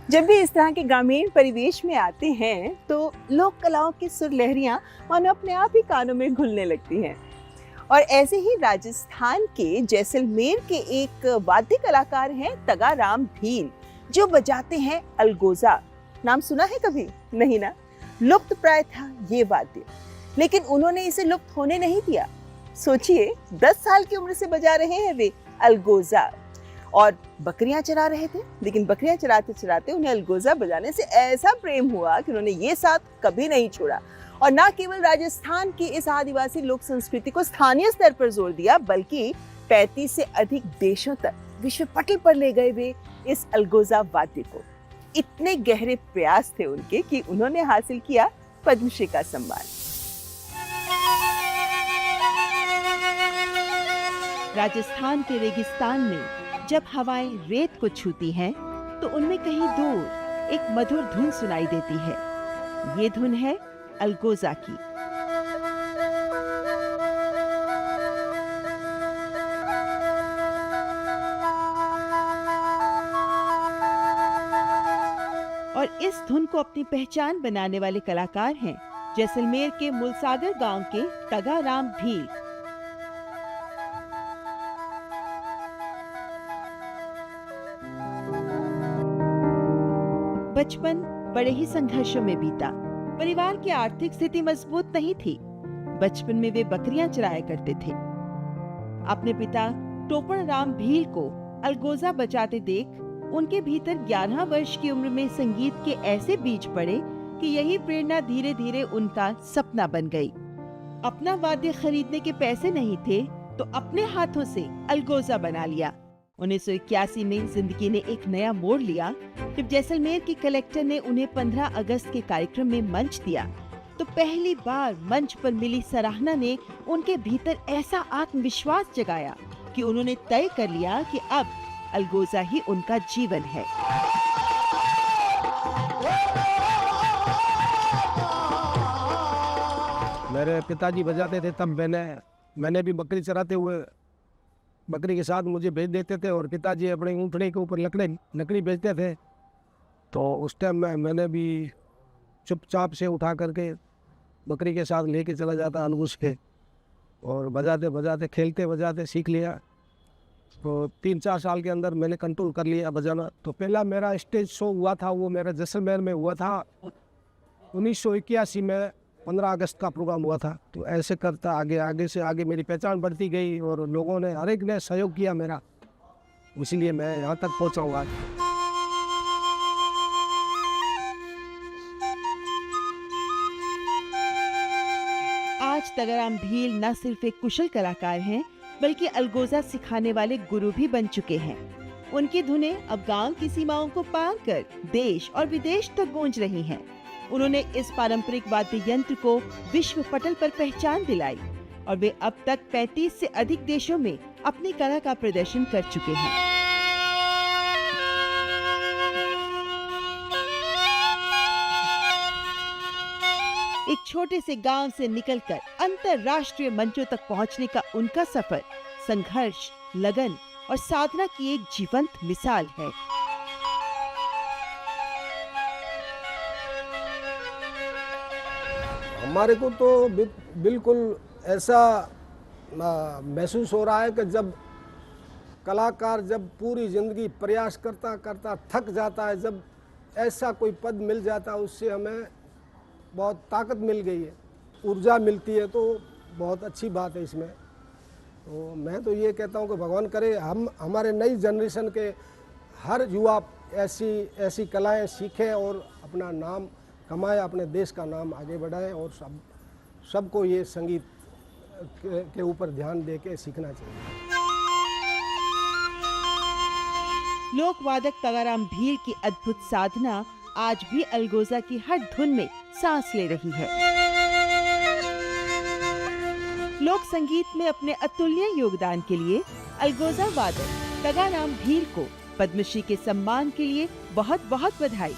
जब भी इस तरह के ग्रामीण परिवेश में आते हैं तो लोक कलाओं की सुर लहरियां मानो अपने आप ही कानों में घुलने लगती हैं। और ऐसे ही राजस्थान के जैसलमेर के एक वाद्य कलाकार हैं तगाराम भील, जो बजाते हैं अलगोजा। नाम सुना है कभी? नहीं ना। लुप्त प्राय था ये वाद्य, लेकिन उन्होंने इसे लुप्त होने नहीं दिया। सोचिए, 10 साल की उम्र से बजा रहे हैं वे अलगोजा, और बकरियां चरा रहे थे। लेकिन बकरियां चराते चराते उन्हें अलगोजा बजाने से ऐसा प्रेम हुआ कि उन्होंने ये साथ कभी नहीं छोड़ा। और न केवल राजस्थान की इस आदिवासी लोक संस्कृति को स्थानीय स्तर पर जोर दिया, बल्कि 35 से अधिक देशों तक विश्व पटल पर ले गए वे इस अलगोजा वाद्य को। इतने गहरे प्रयास थे उनके कि उन्होंने हासिल किया पद्मश्री का सम्मान। राजस्थान के रेगिस्तान में जब हवाएं रेत को छूती हैं, तो उनमें कहीं दूर एक मधुर धुन सुनाई देती है। ये धुन है अलगोजा की। और इस धुन को अपनी पहचान बनाने वाले कलाकार हैं जैसलमेर के मुलसागर गांव के तगाराम भील। बचपन बड़े ही संघर्षों में बीता। परिवार की आर्थिक स्थिति मजबूत नहीं थी। बचपन में वे बकरियां चराया करते थे। अपने पिता टोपण राम भील को अलगोजा बजाते देख उनके भीतर 11 वर्ष की उम्र में संगीत के ऐसे बीज पड़े कि यही प्रेरणा धीरे धीरे उनका सपना बन गई। अपना वाद्य खरीदने के पैसे नहीं थे तो अपने हाथों से अलगोजा बना लिया। 1981 में जिंदगी ने एक नया मोड़ लिया जब जैसलमेर की कलेक्टर ने उन्हें 15 अगस्त के कार्यक्रम में मंच दिया। तो पहली बार मंच पर मिली सराहना ने उनके भीतर ऐसा आत्मविश्वास जगाया कि उन्होंने तय कर लिया कि अब अलगोजा ही उनका जीवन है। मेरे पिताजी बजाते थे, तब मैंने भी बकरी चराते हुए बकरी के साथ मुझे भेज देते थे, और पिताजी अपने ऊँटने के ऊपर लकड़ी बेचते थे। तो उस टाइम मैंने भी चुपचाप से उठा करके बकरी के साथ लेके चला जाता अनुज के, और बजाते बजाते खेलते बजाते सीख लिया। तो 3-4 साल के अंदर मैंने कंट्रोल कर लिया बजाना। तो पहला मेरा स्टेज शो हुआ था, वो मेरा जैसलमेर में हुआ था 1981 में। 15 अगस्त का प्रोग्राम हुआ था। तो ऐसे करता आगे से आगे मेरी पहचान बढ़ती गई, और लोगों ने हर एक ने सहयोग किया मेरा, इसीलिए मैं यहाँ तक पहुँचा हूँ आज। आज तगाराम भील न सिर्फ एक कुशल कलाकार हैं, बल्कि अलगोजा सिखाने वाले गुरु भी बन चुके हैं। उनकी धुनें अब गांव की सीमाओं को पार कर देश और विदेश तक गूंज रही हैं। उन्होंने इस पारंपरिक वाद्य यंत्र को विश्व पटल पर पहचान दिलाई, और वे अब तक 35 से अधिक देशों में अपनी कला का प्रदर्शन कर चुके हैं। एक छोटे से गांव से निकलकर अंतर्राष्ट्रीय मंचों तक पहुंचने का उनका सफर संघर्ष, लगन और साधना की एक जीवंत मिसाल है। हमारे को तो बिल्कुल ऐसा महसूस हो रहा है कि जब कलाकार जब पूरी ज़िंदगी प्रयास करता करता थक जाता है, जब ऐसा कोई पद मिल जाता है, उससे हमें बहुत ताकत मिल गई है, ऊर्जा मिलती है। तो बहुत अच्छी बात है इसमें। तो मैं तो ये कहता हूँ कि भगवान करे हमारे नई जनरेशन के हर युवा ऐसी कलाएं सीखें और अपना नाम कमाए, अपने देश का नाम आगे बढ़ाए, और सबको ये संगीत के ऊपर ध्यान दे के सीखना चाहिए। लोक वादक तगाराम भील की अद्भुत साधना आज भी अलगोजा की हर धुन में सांस ले रही है। लोक संगीत में अपने अतुल्य योगदान के लिए अलगोजा वादक तगाराम भील को पद्मश्री के सम्मान के लिए बहुत बहुत बधाई।